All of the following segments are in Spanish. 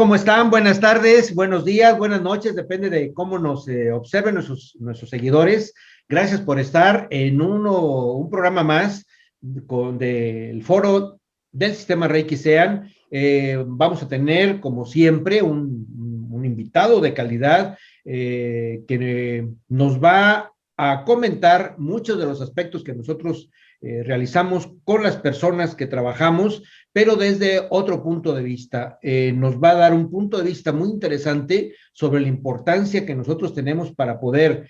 ¿cómo están? Buenas tardes, buenos días, buenas noches, depende de cómo nos observen nuestros seguidores. Gracias por estar en un programa más del foro del sistema Reiki Sean. Vamos a tener, como siempre, un invitado de calidad que nos va a comentar muchos de los aspectos que nosotros realizamos con las personas que trabajamos, pero desde otro punto de vista. Nos va a dar un punto de vista muy interesante sobre la importancia que nosotros tenemos para poder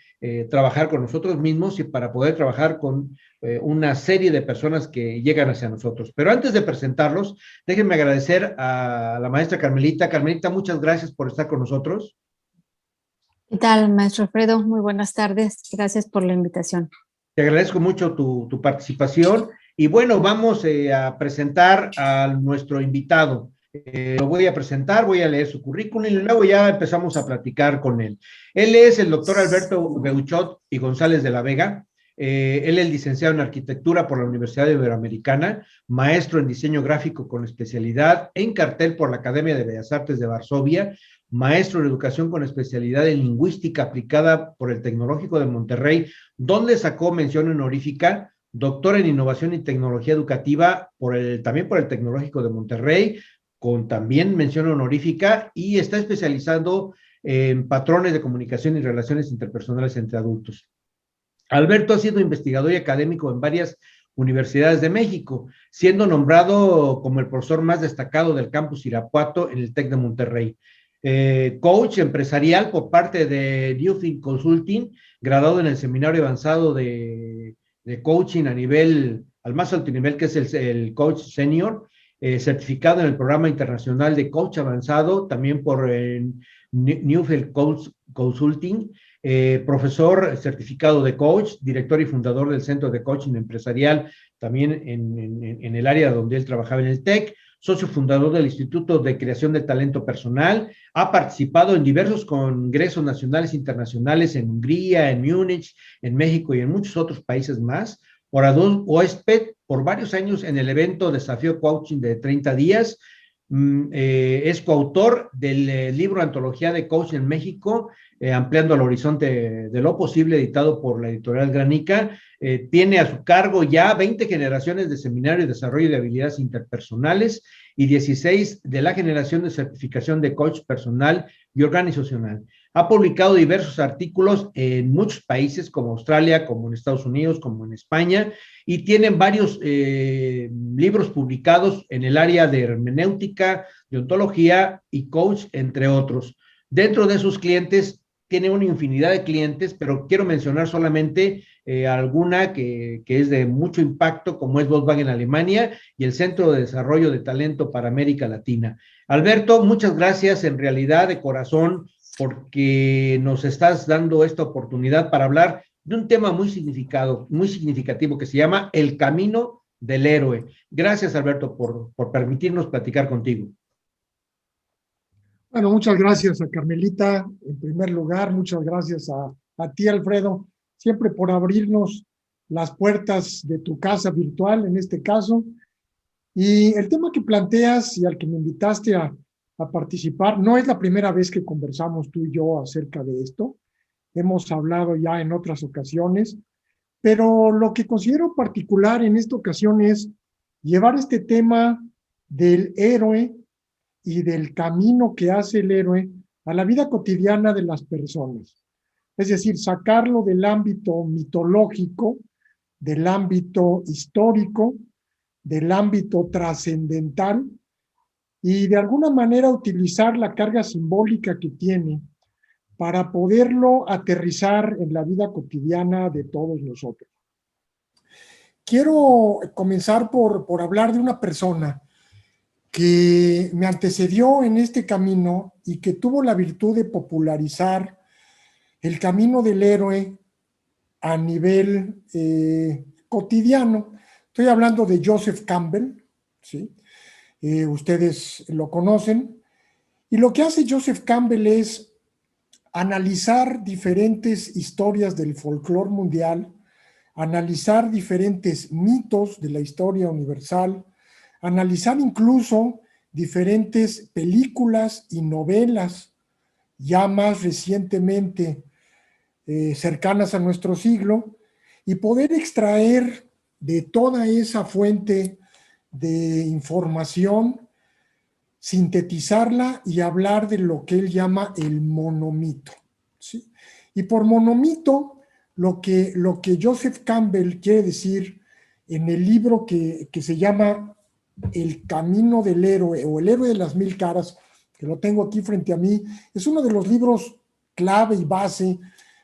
trabajar con nosotros mismos y para poder trabajar con una serie de personas que llegan hacia nosotros. Pero antes de presentarlos, déjenme agradecer a la maestra Carmelita. Carmelita, muchas gracias por estar con nosotros. ¿Qué tal, maestro Alfredo? Muy buenas tardes. Gracias por la invitación. Te agradezco mucho tu participación. Y bueno, vamos a presentar a nuestro invitado. Lo voy a presentar, voy a leer su currículum y luego ya empezamos a platicar con él. Él es el doctor Alberto Beuchot y González de la Vega. Él es licenciado en arquitectura por la Universidad Iberoamericana, maestro en diseño gráfico con especialidad en cartel por la Academia de Bellas Artes de Varsovia, maestro en educación con especialidad en lingüística aplicada por el Tecnológico de Monterrey, donde sacó mención honorífica, doctor en innovación y tecnología educativa también por el Tecnológico de Monterrey, con también mención honorífica, y está especializado en patrones de comunicación y relaciones interpersonales entre adultos. Alberto ha sido investigador y académico en varias universidades de México, siendo nombrado como el profesor más destacado del campus Irapuato en el TEC de Monterrey. Coach empresarial por parte de Newfield Consulting, graduado en el seminario avanzado de coaching al más alto nivel, que es el coach senior, certificado en el programa internacional de coach avanzado, también por Newfield Consulting, profesor certificado de coach, director y fundador del Centro de Coaching Empresarial, también en el área donde él trabajaba en el TEC, socio fundador del Instituto de Creación de Talento Personal, ha participado en diversos congresos nacionales e internacionales en Hungría, en Múnich, en México y en muchos otros países más. Orador huésped por varios años en el evento Desafío Coaching de 30 días. Es coautor del libro Antología de Coaching en México, Ampliando el Horizonte de lo Posible, editado por la editorial Granica. Tiene a su cargo ya 20 generaciones de seminario de desarrollo de habilidades interpersonales y 16 de la generación de certificación de coach personal y organizacional. Ha publicado diversos artículos en muchos países, como Australia, como en Estados Unidos, como en España, y tienen varios libros publicados en el área de hermenéutica, de ontología y coach, entre otros. Dentro de sus clientes, tiene una infinidad de clientes, pero quiero mencionar solamente alguna que es de mucho impacto, como es Volkswagen Alemania y el Centro de Desarrollo de Talento para América Latina. Alberto, muchas gracias en realidad de corazón porque nos estás dando esta oportunidad para hablar de un tema muy significativo que se llama el camino del héroe. Gracias, Alberto, por permitirnos platicar contigo. Bueno, muchas gracias a Carmelita, en primer lugar, muchas gracias a ti, Alfredo, siempre por abrirnos las puertas de tu casa virtual, en este caso. Y el tema que planteas y al que me invitaste a participar, no es la primera vez que conversamos tú y yo acerca de esto. Hemos hablado ya en otras ocasiones, pero lo que considero particular en esta ocasión es llevar este tema del héroe y del camino que hace el héroe a la vida cotidiana de las personas. Es decir, sacarlo del ámbito mitológico, del ámbito histórico, del ámbito trascendental y de alguna manera utilizar la carga simbólica que tiene para poderlo aterrizar en la vida cotidiana de todos nosotros. Quiero comenzar por hablar de una persona que me antecedió en este camino y que tuvo la virtud de popularizar el camino del héroe a nivel cotidiano. Estoy hablando de Joseph Campbell, ¿sí? Ustedes lo conocen. Y lo que hace Joseph Campbell es analizar diferentes historias del folclore mundial, analizar diferentes mitos de la historia universal, analizar incluso diferentes películas y novelas, ya más recientemente cercanas a nuestro siglo, y poder extraer de toda esa fuente de información, sintetizarla y hablar de lo que él llama el monomito, ¿sí? Y por monomito, lo que Joseph Campbell quiere decir en el libro que se llama El camino del héroe o El héroe de las mil caras, que lo tengo aquí frente a mí, es uno de los libros clave y base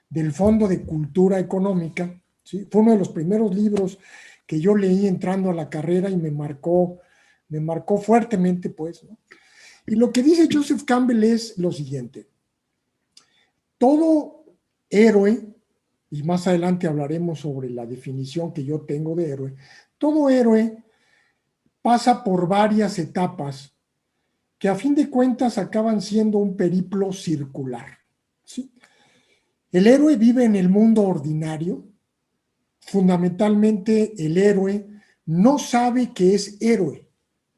del Fondo de Cultura Económica, ¿sí? Fue uno de los primeros libros que yo leí entrando a la carrera y me marcó fuertemente, pues, ¿no? Y lo que dice Joseph Campbell es lo siguiente: todo héroe, y más adelante hablaremos sobre la definición que yo tengo de héroe, todo héroe pasa por varias etapas que a fin de cuentas acaban siendo un periplo circular, ¿sí? El héroe vive en el mundo ordinario. Fundamentalmente, el héroe no sabe que es héroe,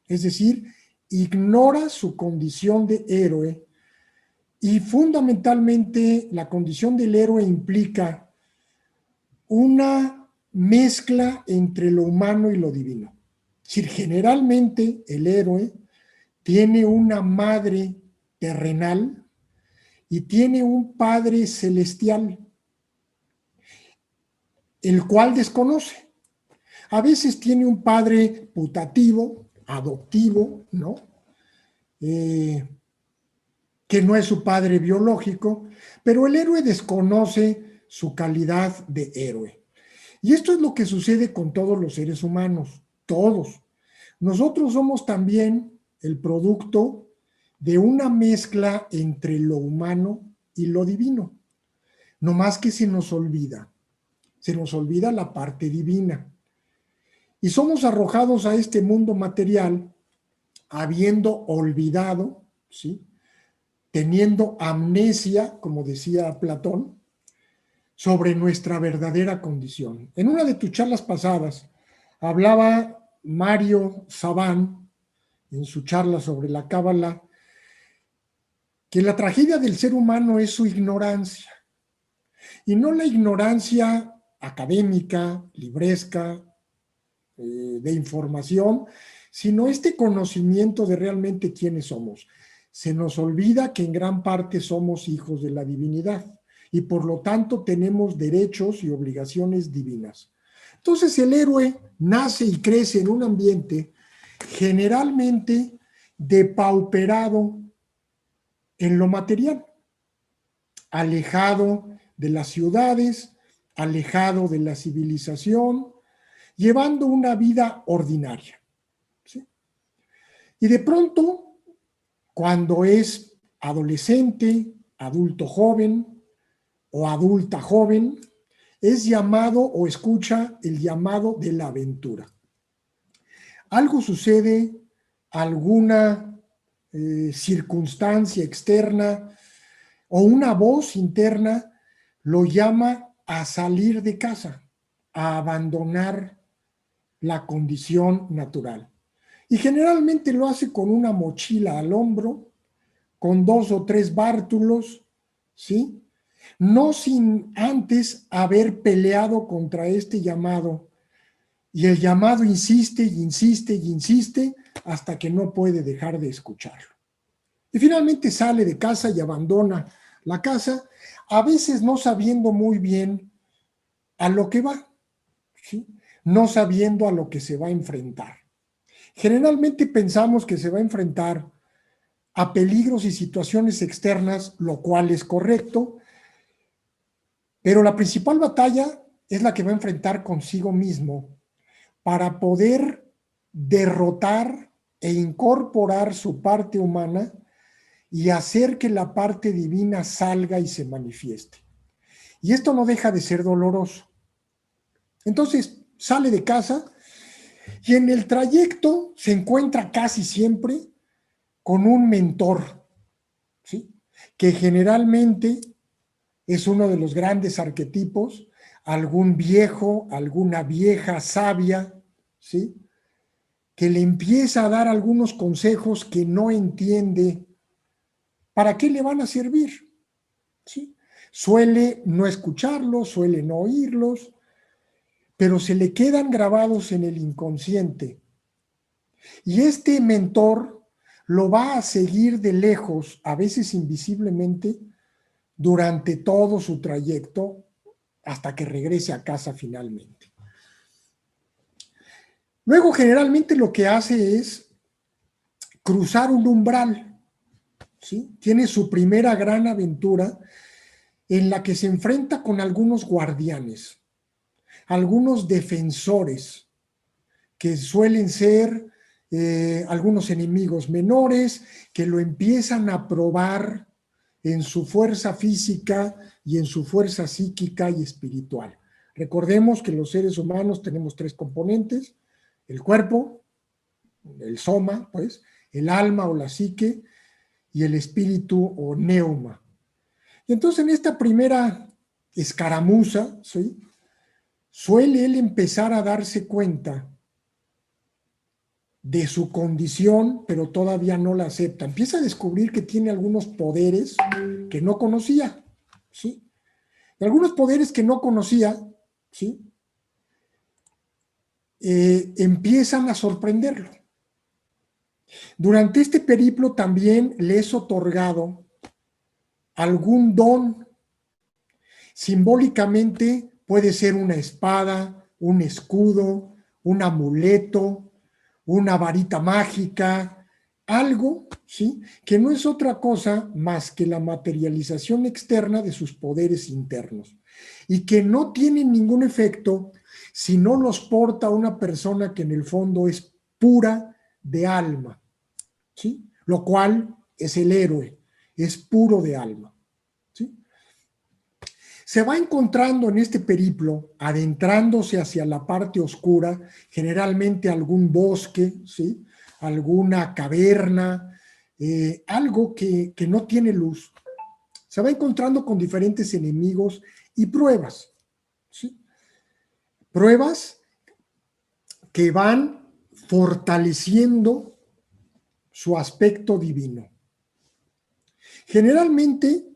es decir, ignora su condición de héroe, y fundamentalmente la condición del héroe implica una mezcla entre lo humano y lo divino. Es decir, generalmente el héroe tiene una madre terrenal y tiene un padre celestial, el cual desconoce. A veces tiene un padre putativo, adoptivo, ¿no? Que no es su padre biológico, pero el héroe desconoce su calidad de héroe. Y esto es lo que sucede con todos los seres humanos, todos. Nosotros somos también el producto de una mezcla entre lo humano y lo divino. No más que se nos olvida la parte divina. Y somos arrojados a este mundo material habiendo olvidado, ¿sí?, teniendo amnesia, como decía Platón, sobre nuestra verdadera condición. En una de tus charlas pasadas hablaba Mario Sabán, en su charla sobre la Cábala, que la tragedia del ser humano es su ignorancia, y no la ignorancia académica, libresca, de información, sino este conocimiento de realmente quiénes somos. Se nos olvida que en gran parte somos hijos de la divinidad y por lo tanto tenemos derechos y obligaciones divinas. Entonces el héroe nace y crece en un ambiente generalmente depauperado en lo material, alejado de las ciudades, alejado de la civilización, llevando una vida ordinaria, ¿sí? Y de pronto, cuando es adolescente, adulto joven o adulta joven, es llamado o escucha el llamado de la aventura. Algo sucede, alguna circunstancia externa o una voz interna lo llama a salir de casa, a abandonar la condición natural. Y generalmente lo hace con una mochila al hombro, con 2 o 3 bártulos, ¿sí? No sin antes haber peleado contra este llamado. Y el llamado insiste y insiste y insiste hasta que no puede dejar de escucharlo. Y finalmente sale de casa y abandona la casa, a veces no sabiendo muy bien a lo que va, ¿sí?, no sabiendo a lo que se va a enfrentar. Generalmente pensamos que se va a enfrentar a peligros y situaciones externas, lo cual es correcto, pero la principal batalla es la que va a enfrentar consigo mismo para poder derrotar e incorporar su parte humana y hacer que la parte divina salga y se manifieste. Y esto no deja de ser doloroso. Entonces sale de casa y en el trayecto se encuentra casi siempre con un mentor, ¿sí?, que generalmente es uno de los grandes arquetipos, algún viejo, alguna vieja sabia, ¿sí?, que le empieza a dar algunos consejos que no entiende para qué le van a servir, ¿sí? Suele no escucharlos, suele no oírlos, pero se le quedan grabados en el inconsciente. Y este mentor lo va a seguir de lejos, a veces invisiblemente, durante todo su trayecto hasta que regrese a casa finalmente. Luego, generalmente lo que hace es cruzar un umbral, ¿sí? Tiene su primera gran aventura en la que se enfrenta con algunos guardianes, algunos defensores, que suelen ser algunos enemigos menores, que lo empiezan a probar en su fuerza física y en su fuerza psíquica y espiritual. Recordemos que los seres humanos tenemos 3 componentes: el cuerpo, el soma, pues, el alma o la psique, y el espíritu o neuma. Y entonces en esta primera escaramuza, ¿sí?, suele él empezar a darse cuenta de su condición, pero todavía no la acepta. Empieza a descubrir que tiene algunos poderes que no conocía, ¿sí? Y algunos poderes que no conocía, ¿sí?, empiezan a sorprenderlo. Durante este periplo también le es otorgado algún don. Simbólicamente puede ser una espada, un escudo, un amuleto, una varita mágica, algo, ¿sí?, que no es otra cosa más que la materialización externa de sus poderes internos y que no tienen ningún efecto si no los porta una persona que en el fondo es pura de alma, ¿sí?, lo cual es el héroe, es puro de alma, ¿sí? Se va encontrando en este periplo, adentrándose hacia la parte oscura, generalmente algún bosque, ¿sí?, alguna caverna, algo que no tiene luz. Se va encontrando con diferentes enemigos y pruebas, ¿sí? Pruebas que van fortaleciendo su aspecto divino. Generalmente,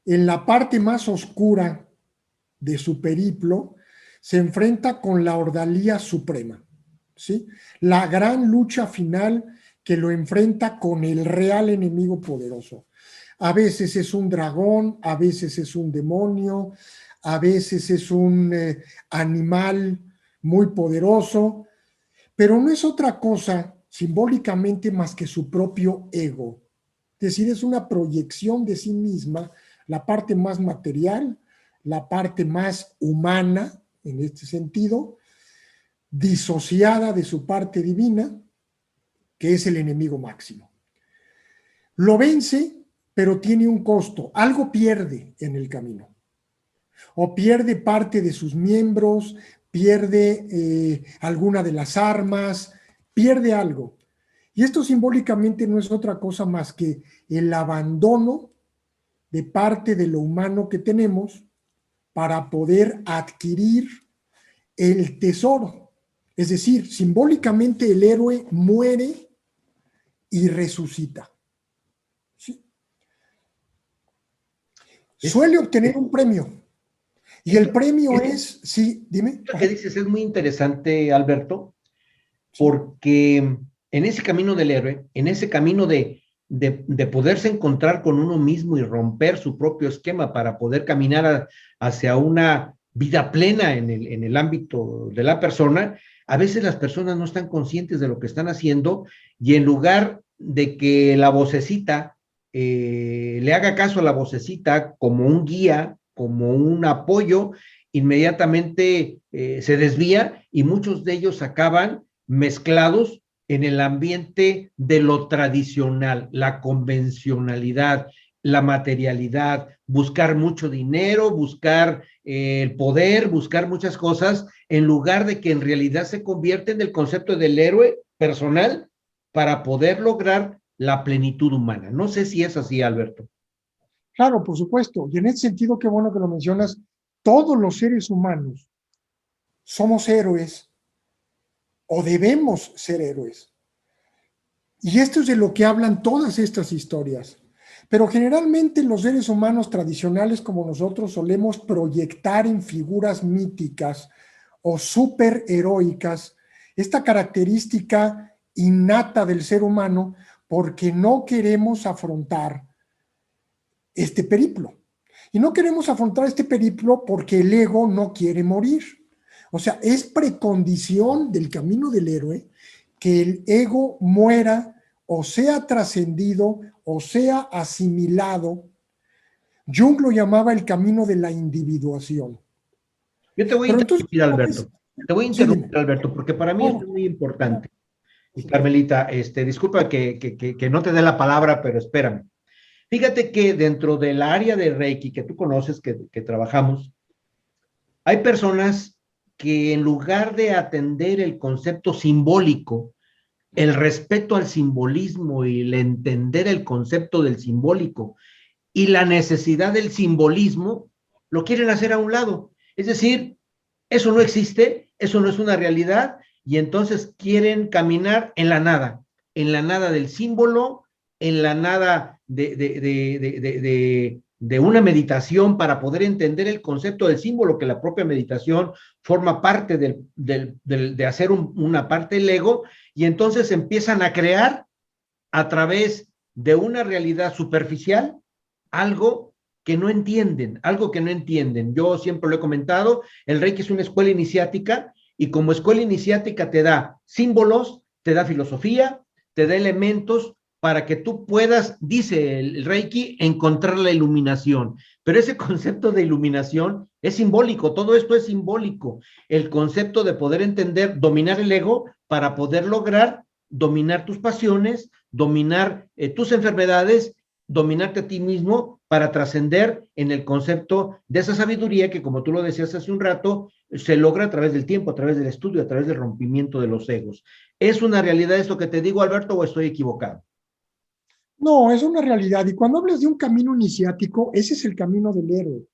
en la parte más oscura de su periplo, se enfrenta con la Ordalía Suprema, ¿sí?, la gran lucha final que lo enfrenta con el real enemigo poderoso. A veces es un dragón, a veces es un demonio, a veces es un animal muy poderoso, pero no es otra cosa simbólicamente más que su propio ego. Es decir, es una proyección de sí misma, la parte más material, la parte más humana, en este sentido, disociada de su parte divina, que es el enemigo máximo. Lo vence, pero tiene un costo, algo pierde en el camino, o pierde parte de sus miembros, pierde alguna de las armas, pierde algo. Y esto simbólicamente no es otra cosa más que el abandono de parte de lo humano que tenemos para poder adquirir el tesoro. Es decir, simbólicamente el héroe muere y resucita, ¿sí? Suele obtener un premio. Y el premio es, sí, dime. Lo que dices es muy interesante, Alberto, porque en ese camino del héroe, en ese camino de poderse encontrar con uno mismo y romper su propio esquema para poder caminar hacia una vida plena en el ámbito de la persona, a veces las personas no están conscientes de lo que están haciendo y en lugar de que la vocecita le haga caso a la vocecita como un guía, como un apoyo, inmediatamente se desvía y muchos de ellos acaban mezclados en el ambiente de lo tradicional, la convencionalidad, la materialidad, buscar mucho dinero, buscar el poder, buscar muchas cosas, en lugar de que en realidad se convierte en el concepto del héroe personal para poder lograr la plenitud humana. No sé si es así, Alberto. Claro, por supuesto. Y en ese sentido, qué bueno que lo mencionas, todos los seres humanos somos héroes o debemos ser héroes. Y esto es de lo que hablan todas estas historias. Pero generalmente los seres humanos tradicionales como nosotros solemos proyectar en figuras míticas o superheroicas esta característica innata del ser humano porque no queremos afrontar este periplo. Y no queremos afrontar este periplo porque el ego no quiere morir. O sea, es precondición del camino del héroe que el ego muera o sea trascendido o sea asimilado. Jung lo llamaba el camino de la individuación. Yo te voy a Pero entonces, interrumpir, Alberto. Te voy a sí, interrumpir, dime. Alberto, porque para mí esto Oh, es muy importante. Y Carmelita, disculpa que no te dé la palabra, pero espérame. Fíjate que dentro del área de Reiki que tú conoces, que trabajamos, hay personas que en lugar de atender el concepto simbólico, el respeto al simbolismo y el entender el concepto del simbólico y la necesidad del simbolismo, lo quieren hacer a un lado. Es decir, eso no existe, eso no es una realidad, y entonces quieren caminar en la nada del símbolo, en la nada de una meditación para poder entender el concepto del símbolo, que la propia meditación forma parte de hacer una parte del ego, y entonces empiezan a crear a través de una realidad superficial algo que no entienden, algo que no entienden. Yo siempre lo he comentado, el Reiki es una escuela iniciática y como escuela iniciática te da símbolos, te da filosofía, te da elementos para que tú puedas, dice el Reiki, encontrar la iluminación. Pero ese concepto de iluminación es simbólico, todo esto es simbólico. El concepto de poder entender, dominar el ego para poder lograr dominar tus pasiones, dominar tus enfermedades, dominarte a ti mismo para trascender en el concepto de esa sabiduría que, como tú lo decías hace un rato, se logra a través del tiempo, a través del estudio, a través del rompimiento de los egos. ¿Es una realidad esto que te digo, Alberto, o estoy equivocado? no, es una realidad. Y cuando hablas de un camino iniciático, ese es el camino del héroe.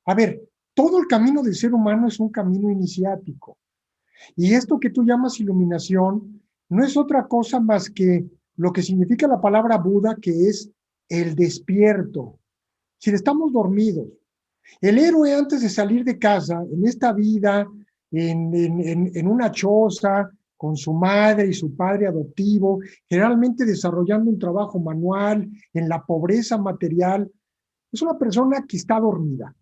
A ver, todo el camino del ser humano es un camino iniciático. Y esto que tú llamas iluminación no es otra cosa más que lo que significa la palabra Buda, que es el despierto. Si estamos dormidos, el héroe antes de salir de casa, en esta vida, en una choza, con su madre y su padre adoptivo, generalmente desarrollando un trabajo manual, en la pobreza material, es una persona que está dormida.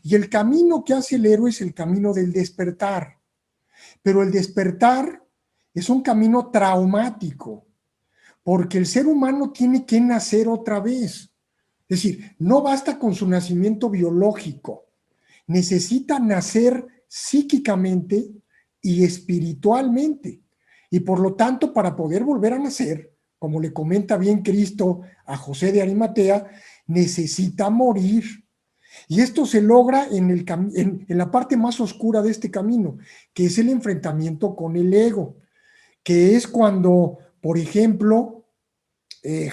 Y el camino que hace el héroe es el camino del despertar. Pero el despertar es un camino traumático, porque el ser humano tiene que nacer otra vez. Es decir, no basta con su nacimiento biológico, necesita nacer psíquicamente y espiritualmente. Y por lo tanto, para poder volver a nacer, como le comenta bien Cristo a José de Arimatea, necesita morir. Y esto se logra en la parte más oscura de este camino, que es el enfrentamiento con el ego, que es cuando, por ejemplo,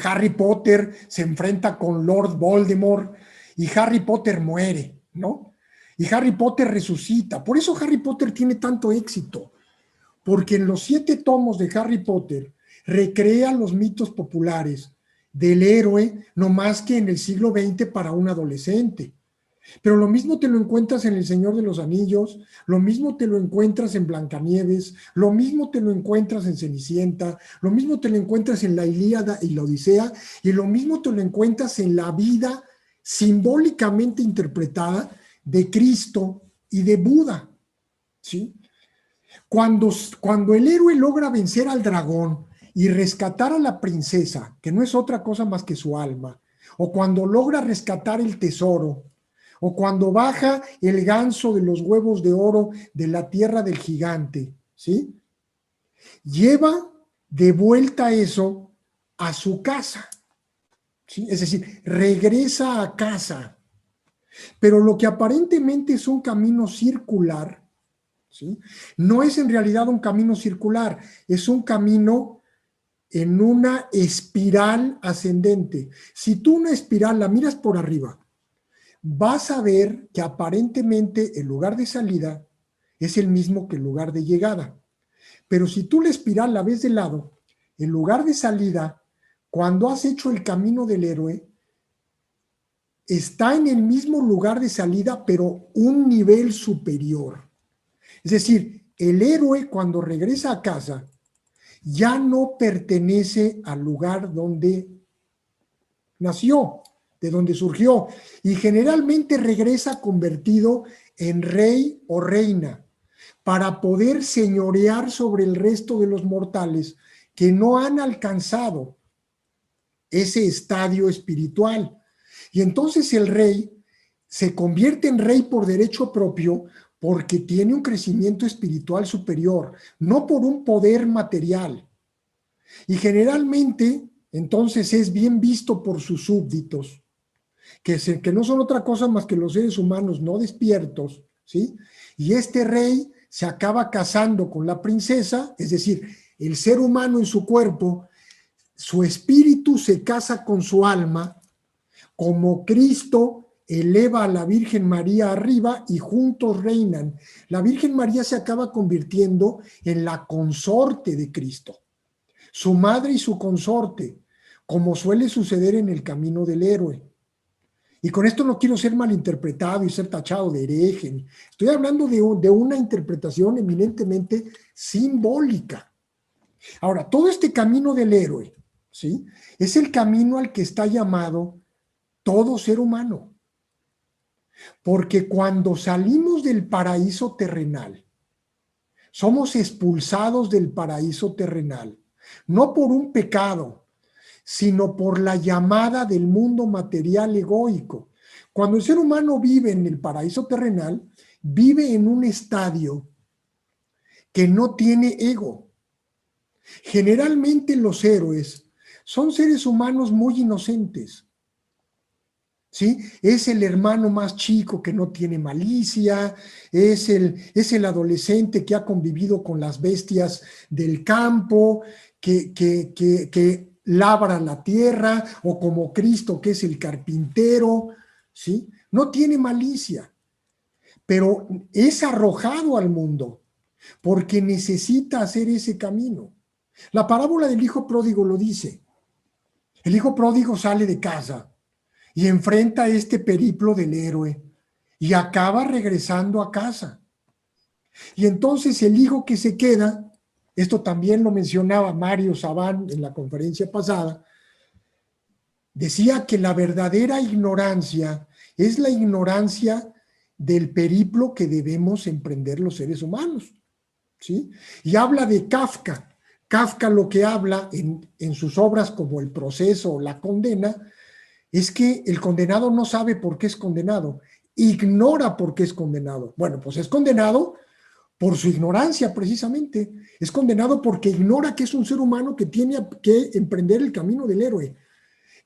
Harry Potter se enfrenta con Lord Voldemort y Harry Potter muere, ¿no? Y Harry Potter resucita. Por eso Harry Potter tiene tanto éxito, porque en los 7 tomos de Harry Potter recrea los mitos populares del héroe, no más que en el siglo XX para un adolescente. Pero lo mismo te lo encuentras en El Señor de los Anillos, lo mismo te lo encuentras en Blancanieves, lo mismo te lo encuentras en Cenicienta, lo mismo te lo encuentras en la Ilíada y la Odisea, y lo mismo te lo encuentras en la vida simbólicamente interpretada de Cristo y de Buda, ¿sí? Cuando el héroe logra vencer al dragón y rescatar a la princesa, que no es otra cosa más que su alma, o cuando logra rescatar el tesoro, o cuando baja el ganso de los huevos de oro de la tierra del gigante, ¿sí? Lleva de vuelta eso a su casa, ¿sí? Es decir, regresa a casa. Pero lo que aparentemente es un camino circular, ¿sí? No es en realidad un camino circular, es un camino en una espiral ascendente. Si tú una espiral la miras por arriba, vas a ver que aparentemente el lugar de salida es el mismo que el lugar de llegada. Pero si tú la espiral la ves de lado, en lugar de salida, cuando has hecho el camino del héroe, está en el mismo lugar de salida, pero un nivel superior. Es decir, el héroe cuando regresa a casa ya no pertenece al lugar donde nació, de donde surgió, y generalmente regresa convertido en rey o reina para poder señorear sobre el resto de los mortales que no han alcanzado ese estadio espiritual. Y entonces el rey se convierte en rey por derecho propio porque tiene un crecimiento espiritual superior, no por un poder material. Y generalmente, entonces, es bien visto por sus súbditos, que no son otra cosa más que los seres humanos no despiertos, ¿sí? Y este rey se acaba casando con la princesa, es decir, el ser humano en su cuerpo, su espíritu se casa con su alma, como Cristo eleva a la Virgen María arriba y juntos reinan. La Virgen María se acaba convirtiendo en la consorte de Cristo, su madre y su consorte, como suele suceder en el camino del héroe. Y con esto no quiero ser malinterpretado y ser tachado de hereje. Estoy hablando de una interpretación eminentemente simbólica. Ahora, todo este camino del héroe, ¿sí?, es el camino al que está llamado todo ser humano. Porque cuando salimos del paraíso terrenal, somos expulsados del paraíso terrenal, no por un pecado, sino por la llamada del mundo material egoico. Cuando el ser humano vive en el paraíso terrenal, vive en un estadio que no tiene ego. Generalmente los héroes son seres humanos muy inocentes, ¿sí? Es el hermano más chico que no tiene malicia, es el adolescente que ha convivido con las bestias del campo, que labra la tierra, o como Cristo, que es el carpintero, ¿sí? No tiene malicia, pero es arrojado al mundo porque necesita hacer ese camino. La parábola del hijo pródigo lo dice. El hijo pródigo sale de casa y enfrenta este periplo del héroe y acaba regresando a casa. Y entonces el hijo que se queda, esto también lo mencionaba Mario Sabán en la conferencia pasada, decía que la verdadera ignorancia es la ignorancia del periplo que debemos emprender los seres humanos, ¿sí? Y habla de Kafka. Kafka lo que habla en sus obras como El proceso o La condena es que el condenado no sabe por qué es condenado, ignora por qué es condenado. Bueno, pues es condenado por su ignorancia precisamente, es condenado porque ignora que es un ser humano que tiene que emprender el camino del héroe,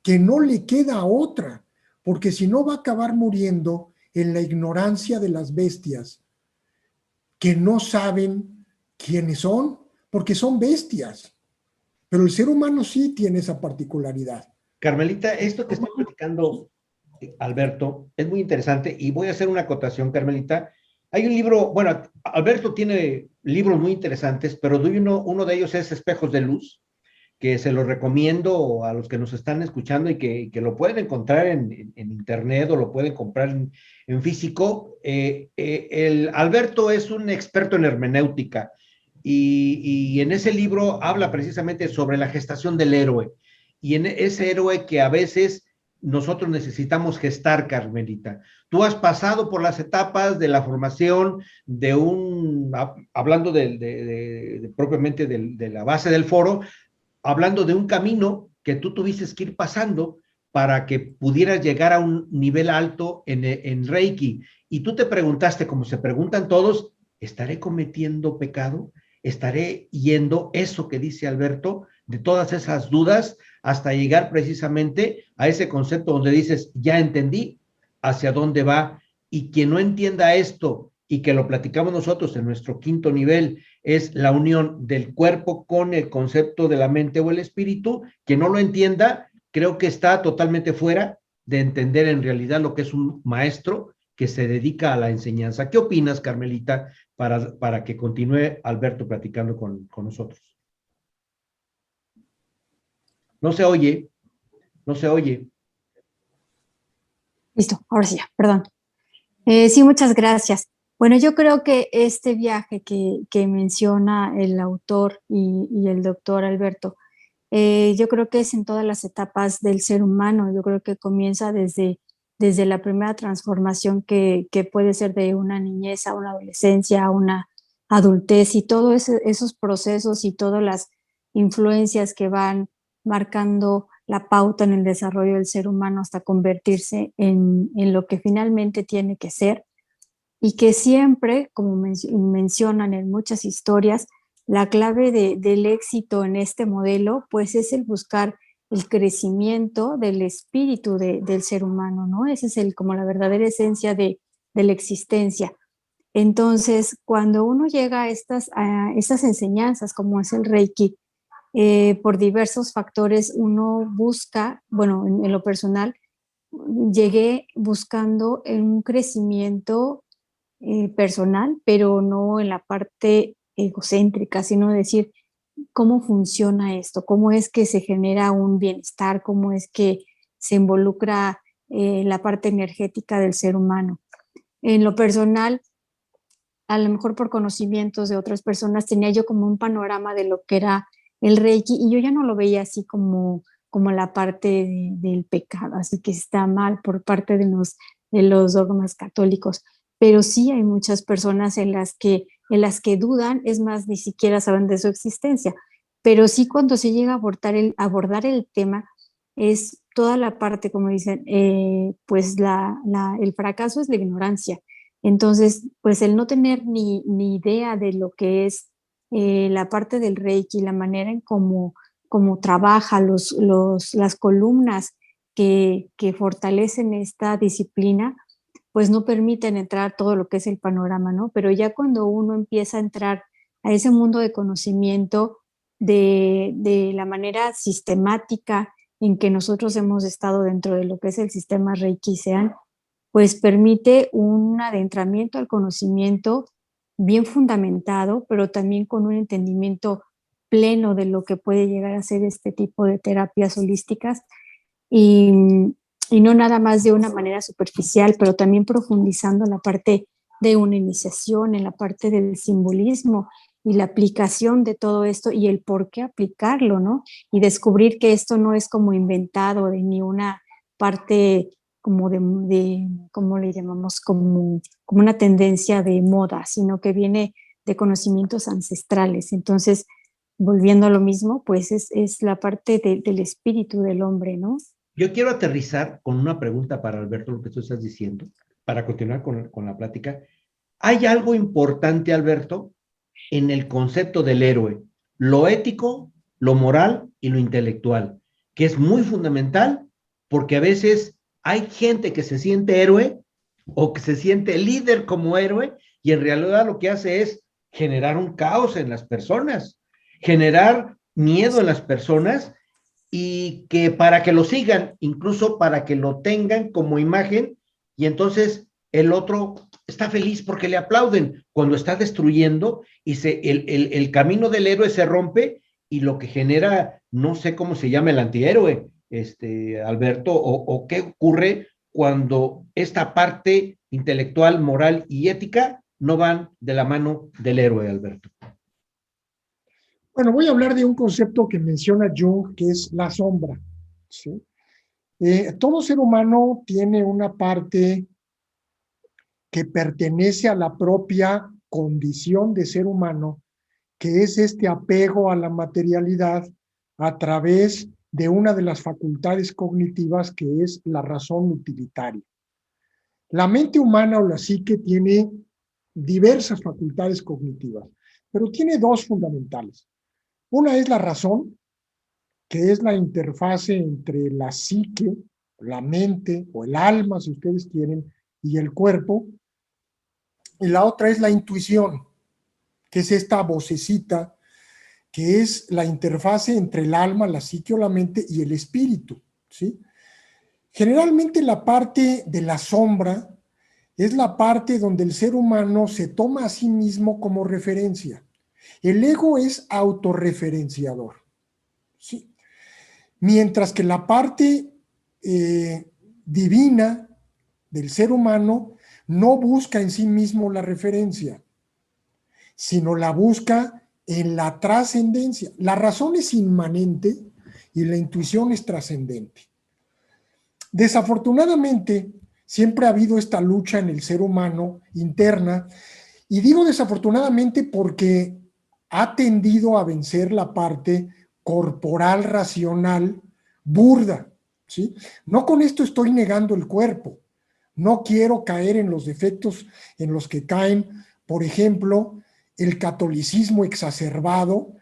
que no le queda otra, porque si no va a acabar muriendo en la ignorancia de las bestias, que no saben quiénes son, porque son bestias. Pero el ser humano sí tiene esa particularidad. Carmelita, esto que está platicando Alberto es muy interesante y voy a hacer una acotación, Carmelita. Hay un libro, bueno, Alberto tiene libros muy interesantes, pero uno de ellos es Espejos de Luz, que se lo recomiendo a los que nos están escuchando y que lo pueden encontrar en internet o lo pueden comprar en físico. El Alberto es un experto en hermenéutica y en ese libro habla precisamente sobre la gestación del héroe y en ese héroe que a veces nosotros necesitamos gestar, Carmelita. Tú has pasado por las etapas de la formación hablando propiamente de la base del foro, hablando de un camino que tú tuviste que ir pasando para que pudieras llegar a un nivel alto en Reiki. Y tú te preguntaste, como se preguntan todos, ¿estaré cometiendo pecado? ¿Estaré yendo eso que dice Alberto, de todas esas dudas, hasta llegar precisamente a ese concepto donde dices, ya entendí hacia dónde va? Y quien no entienda esto y que lo platicamos nosotros en nuestro quinto nivel, es la unión del cuerpo con el concepto de la mente o el espíritu. Quien no lo entienda, creo que está totalmente fuera de entender en realidad lo que es un maestro que se dedica a la enseñanza. ¿Qué opinas, Carmelita, para que continúe Alberto platicando con nosotros? No se oye, no se oye. Listo, ahora sí, ya, perdón. Sí, muchas gracias. Bueno, yo creo que este viaje que menciona el autor y el doctor Alberto, yo creo que es en todas las etapas del ser humano. Yo creo que comienza desde la primera transformación que puede ser de una niñez a una adolescencia, a una adultez y todos esos procesos y todas las influencias que van marcando la pauta en el desarrollo del ser humano hasta convertirse en lo que finalmente tiene que ser y que siempre, como mencionan en muchas historias, la clave del éxito en este modelo, pues es el buscar el crecimiento del espíritu del ser humano, ¿no? Ese es como la verdadera esencia de la existencia. Entonces, cuando uno llega a estas enseñanzas, como es el Reiki, por diversos factores, uno busca, bueno, en lo personal, llegué buscando un crecimiento personal, pero no en la parte egocéntrica, sino decir cómo funciona esto, cómo es que se genera un bienestar, cómo es que se involucra la parte energética del ser humano. En lo personal, a lo mejor por conocimientos de otras personas, tenía yo como un panorama de lo que era el Reiki y yo ya no lo veía así como la parte del pecado, así que está mal por parte de los dogmas católicos. Pero sí hay muchas personas en las que dudan, es más, ni siquiera saben de su existencia. Pero sí cuando se llega a abordar el tema, es toda la parte, como dicen, pues el fracaso es la ignorancia. Entonces, pues el no tener ni idea de lo que es la parte del Reiki, la manera en cómo trabaja las columnas que fortalecen esta disciplina, pues no permiten entrar todo lo que es el panorama, ¿no? Pero ya cuando uno empieza a entrar a ese mundo de conocimiento de la manera sistemática en que nosotros hemos estado dentro de lo que es el sistema Reiki Sean, pues permite un adentramiento al conocimiento bien fundamentado, pero también con un entendimiento pleno de lo que puede llegar a ser este tipo de terapias holísticas y, y no nada más de una manera superficial, pero también profundizando en la parte de una iniciación, en la parte del simbolismo y la aplicación de todo esto y el por qué aplicarlo, ¿no? Y descubrir que esto no es como inventado de ni una parte como ¿cómo le llamamos? Como una tendencia de moda, sino que viene de conocimientos ancestrales. Entonces, volviendo a lo mismo, pues es la parte del espíritu del hombre, ¿no? Yo quiero aterrizar con una pregunta para Alberto, lo que tú estás diciendo, para continuar con la plática. ¿Hay algo importante, Alberto, en el concepto del héroe? Lo ético, lo moral y lo intelectual, que es muy fundamental porque a veces hay gente que se siente héroe o que se siente líder como héroe y en realidad lo que hace es generar un caos en las personas, generar miedo en las personas y que para que lo sigan, incluso para que lo tengan como imagen, y entonces el otro está feliz porque le aplauden cuando está destruyendo y el camino del héroe se rompe y lo que genera, no sé cómo se llama el antihéroe, Alberto, o qué ocurre cuando esta parte intelectual, moral y ética no van de la mano del héroe, Alberto. Bueno, voy a hablar de un concepto que menciona Jung, que es la sombra, ¿sí? Todo ser humano tiene una parte que pertenece a la propia condición de ser humano, que es este apego a la materialidad a través de una de las facultades cognitivas que es la razón utilitaria. La mente humana o la psique tiene diversas facultades cognitivas, pero tiene dos fundamentales. Una es la razón, que es la interfase entre la psique, la mente o el alma, si ustedes quieren, y el cuerpo. Y la otra es la intuición, que es esta vocecita, que es la interfase entre el alma, la psique o la mente y el espíritu, ¿sí? Generalmente la parte de la sombra es la parte donde el ser humano se toma a sí mismo como referencia. El ego es autorreferenciador, ¿sí? Mientras que la parte divina del ser humano no busca en sí mismo la referencia, sino la busca en la trascendencia. La razón es inmanente y la intuición es trascendente. Desafortunadamente, siempre ha habido esta lucha en el ser humano interna, y digo desafortunadamente porque ha tendido a vencer la parte corporal, racional, burda, ¿sí? No con esto estoy negando el cuerpo, no quiero caer en los defectos en los que caen, por ejemplo, el catolicismo exacerbado,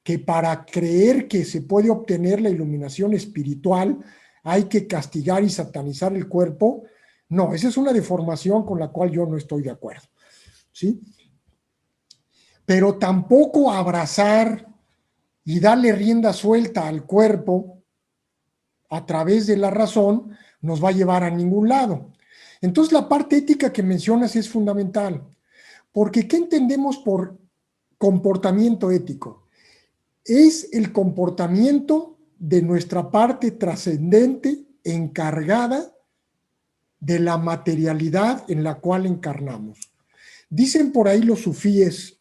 que para creer que se puede obtener la iluminación espiritual hay que castigar y satanizar el cuerpo. No, esa es una deformación con la cual yo no estoy de acuerdo, ¿sí? Pero tampoco abrazar y darle rienda suelta al cuerpo a través de la razón nos va a llevar a ningún lado. Entonces la parte ética que mencionas es fundamental, porque ¿qué entendemos por comportamiento ético? Es el comportamiento de nuestra parte trascendente encargada de la materialidad en la cual encarnamos. Dicen por ahí los sufíes,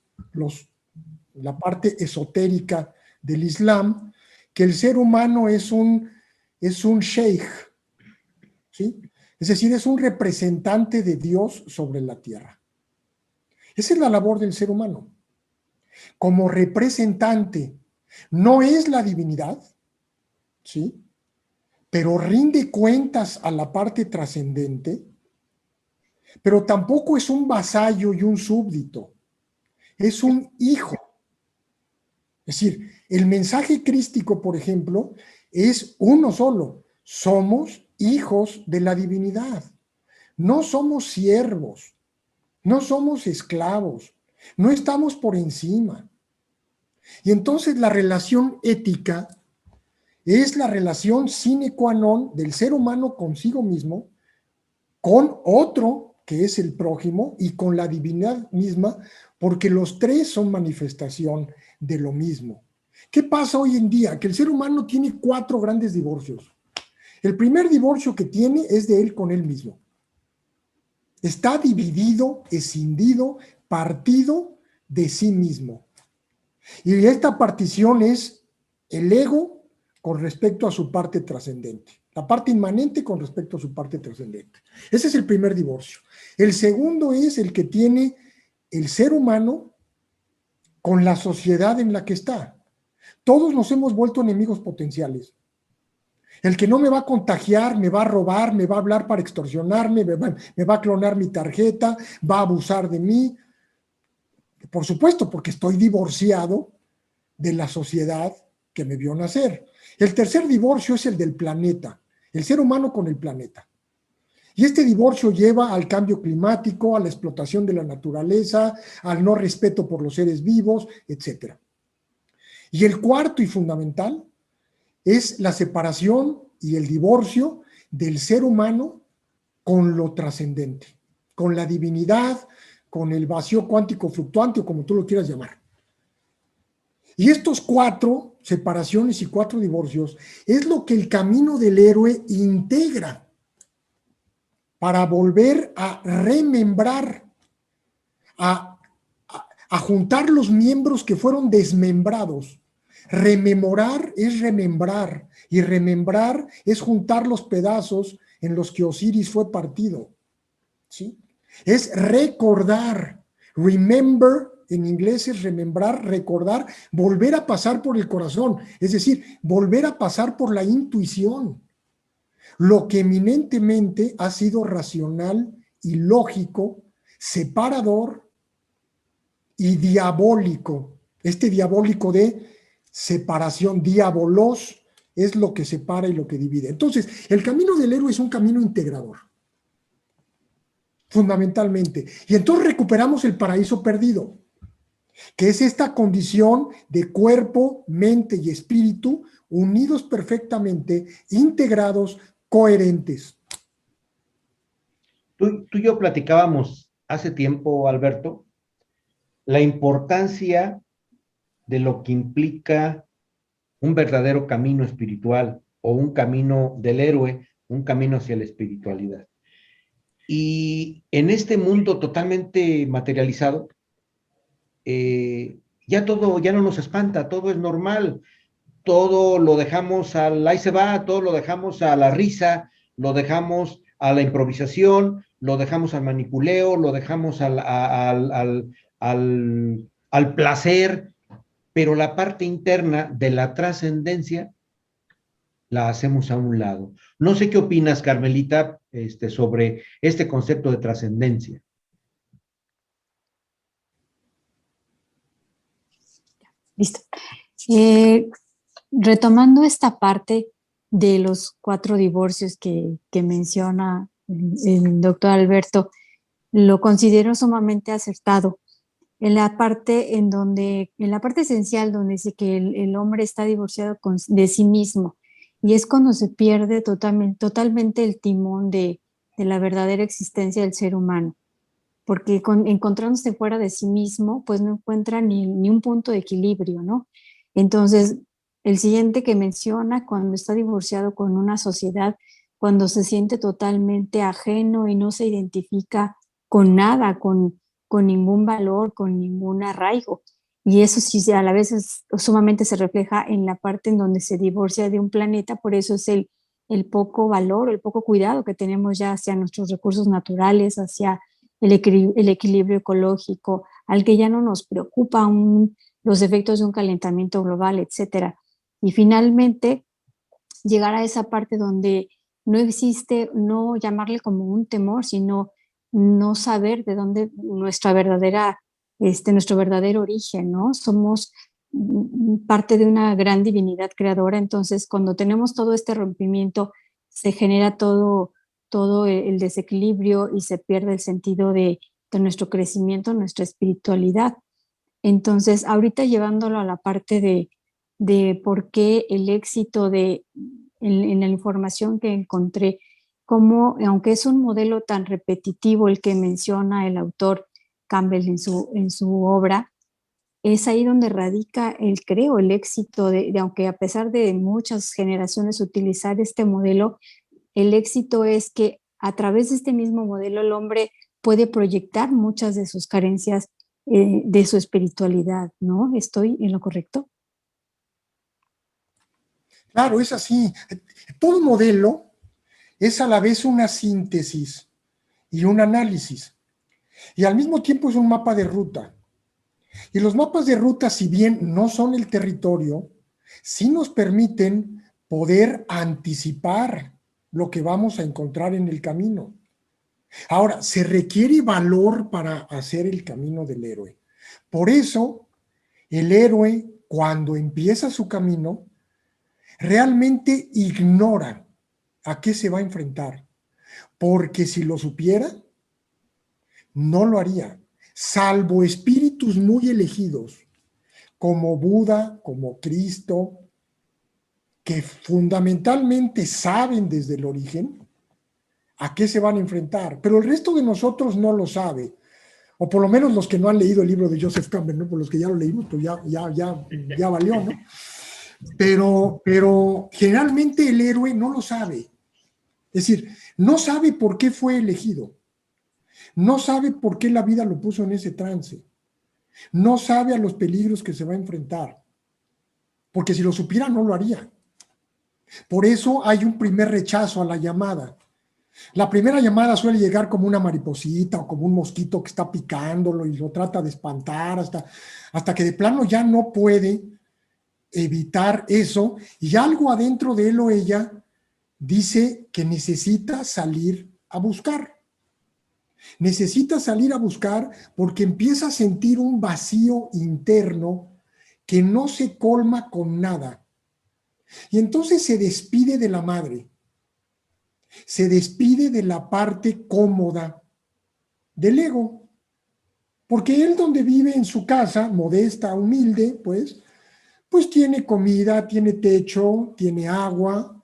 la parte esotérica del Islam, que el ser humano es un sheikh, ¿sí? Es decir, es un representante de Dios sobre la tierra. Esa es la labor del ser humano. Como representante, no es la divinidad, ¿sí? Pero rinde cuentas a la parte trascendente, pero tampoco es un vasallo y un súbdito, es un hijo. Es decir, el mensaje crístico, por ejemplo, es uno solo. Somos hijos de la divinidad. No somos siervos, no somos esclavos, no estamos por encima. Y entonces la relación ética es la relación sine qua non del ser humano consigo mismo, con otro que es el prójimo y con la divinidad misma, porque los tres son manifestación de lo mismo. ¿Qué pasa hoy en día? Que el ser humano tiene 4 grandes divorcios. El primer divorcio que tiene es de él con él mismo. Está dividido, escindido, partido de sí mismo. Y esta partición es el ego con respecto a su parte trascendente, la parte inmanente con respecto a su parte trascendente. Ese es el primer divorcio. El segundo es el que tiene el ser humano con la sociedad en la que está. Todos nos hemos vuelto enemigos potenciales. El que no me va a contagiar, me va a robar, me va a hablar para extorsionarme, me va a clonar mi tarjeta, va a abusar de mí. Por supuesto, porque estoy divorciado de la sociedad que me vio nacer. El tercer divorcio es el del planeta, el ser humano con el planeta. Y este divorcio lleva al cambio climático, a la explotación de la naturaleza, al no respeto por los seres vivos, etc. Y el cuarto y fundamental es la separación y el divorcio del ser humano con lo trascendente, con la divinidad, con el vacío cuántico fluctuante o como tú lo quieras llamar. Y estos 4 separaciones y 4 divorcios es lo que el camino del héroe integra para volver a remembrar, a juntar los miembros que fueron desmembrados. Rememorar es remembrar, y remembrar es juntar los pedazos en los que Osiris fue partido, ¿sí? Es recordar. Remember en inglés es remembrar, recordar, volver a pasar por el corazón, es decir, volver a pasar por la intuición. Lo que eminentemente ha sido racional y lógico, separador y diabólico. Este diabólico de separación, diabolos, es lo que separa y lo que divide. Entonces, el camino del héroe es un camino integrador, fundamentalmente. Y entonces recuperamos el paraíso perdido, que es esta condición de cuerpo, mente y espíritu unidos perfectamente, integrados, coherentes. Tú y yo platicábamos hace tiempo, Alberto, la importancia de lo que implica un verdadero camino espiritual o un camino del héroe, un camino hacia la espiritualidad. Y en este mundo totalmente materializado, ya todo, ya no nos espanta, todo es normal, todo lo dejamos al, ahí se va, todo lo dejamos a la risa, lo dejamos a la improvisación, lo dejamos al manipuleo, lo dejamos al placer, pero la parte interna de la trascendencia la hacemos a un lado. No sé qué opinas, Carmelita, sobre este concepto de trascendencia. Listo. Retomando esta parte de los 4 divorcios que menciona el doctor Alberto, lo considero sumamente acertado. En la parte esencial donde dice que el hombre está divorciado de sí mismo, y es cuando se pierde totalmente el timón de la verdadera existencia del ser humano, porque encontrándose fuera de sí mismo, pues no encuentra ni un punto de equilibrio, ¿no? Entonces, el siguiente que menciona, cuando está divorciado con una sociedad, cuando se siente totalmente ajeno y no se identifica con nada, con ningún valor, con ningún arraigo. Y eso sí, a la vez sumamente se refleja en la parte en donde se divorcia de un planeta, por eso es el poco valor, el poco cuidado que tenemos ya hacia nuestros recursos naturales, hacia el equilibrio ecológico, al que ya no nos preocupa los efectos de un calentamiento global, etcétera. Y finalmente, llegar a esa parte donde no existe, no llamarle como un temor, sino no saber de dónde nuestro verdadero origen, ¿no? Somos parte de una gran divinidad creadora, entonces cuando tenemos todo este rompimiento, se genera todo el desequilibrio y se pierde el sentido de nuestro crecimiento, nuestra espiritualidad. Entonces, ahorita llevándolo a la parte de por qué el éxito en la información que encontré, como aunque es un modelo tan repetitivo el que menciona el autor Campbell en su obra, es ahí donde radica el éxito de aunque a pesar de muchas generaciones utilizar este modelo, el éxito es que a través de este mismo modelo el hombre puede proyectar muchas de sus carencias de su espiritualidad, ¿no? ¿Estoy en lo correcto? Claro, es así. Todo modelo es a la vez una síntesis y un análisis. Y al mismo tiempo es un mapa de ruta. Y los mapas de ruta, si bien no son el territorio, sí nos permiten poder anticipar lo que vamos a encontrar en el camino. Ahora, se requiere valor para hacer el camino del héroe. Por eso, el héroe, cuando empieza su camino, realmente ignora a qué se va a enfrentar, porque si lo supiera, no lo haría, salvo espíritus muy elegidos, como Buda, como Cristo, que fundamentalmente saben desde el origen a qué se van a enfrentar, pero el resto de nosotros no lo sabe, o por lo menos los que no han leído el libro de Joseph Campbell, ¿no? Por los que ya lo leímos, pues ya valió, ¿no? Pero generalmente el héroe no lo sabe, es decir, no sabe por qué fue elegido, no sabe por qué la vida lo puso en ese trance, no sabe a los peligros que se va a enfrentar, porque si lo supiera no lo haría. Por eso hay un primer rechazo a la llamada. La primera llamada suele llegar como una mariposita o como un mosquito que está picándolo y lo trata de espantar hasta que de plano ya no puede evitar eso y algo adentro de él o ella dice que necesita salir a buscar. Necesita salir a buscar porque empieza a sentir un vacío interno que no se colma con nada. Y entonces se despide de la madre, se despide de la parte cómoda del ego, porque él donde vive en su casa, modesta, humilde, pues tiene comida, tiene techo, tiene agua,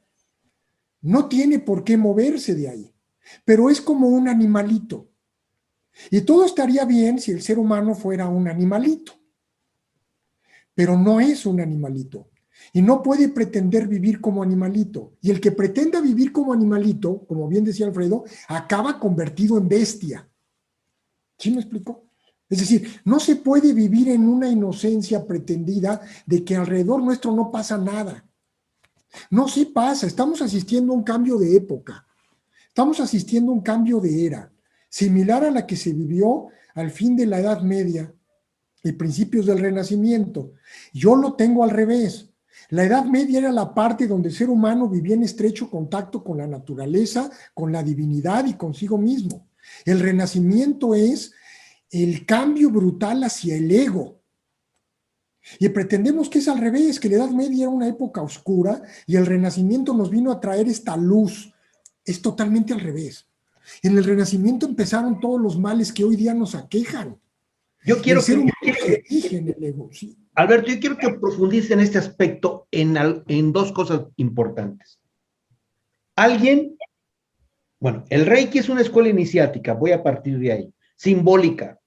no tiene por qué moverse de ahí. pero es como un animalito. Y todo estaría bien si el ser humano fuera un animalito, pero no es un animalito. Y no puede pretender vivir como animalito. Y el que pretenda vivir como animalito, como bien decía Alfredo, acaba convertido en bestia. ¿Sí me explico? Es decir, no se puede vivir en una inocencia pretendida de que alrededor nuestro no pasa nada. No, sí pasa. Estamos asistiendo a un cambio de época. Estamos asistiendo a un cambio de era, similar a la que se vivió al fin de la Edad Media y principios del Renacimiento. Yo lo tengo al revés. La Edad Media era la parte donde el ser humano vivía en estrecho contacto con la naturaleza, con la divinidad y consigo mismo. El Renacimiento es el cambio brutal hacia el ego. Y pretendemos que es al revés, que la Edad Media era una época oscura y el Renacimiento nos vino a traer esta luz. Es totalmente al revés. En el Renacimiento empezaron todos los males que hoy día nos aquejan. Yo quiero ser humano que se rige en el ego, ¿sí? Alberto, yo quiero que profundice en este aspecto en dos cosas importantes. Alguien, bueno, el Reiki es una escuela iniciática, voy a partir de ahí, simbólica.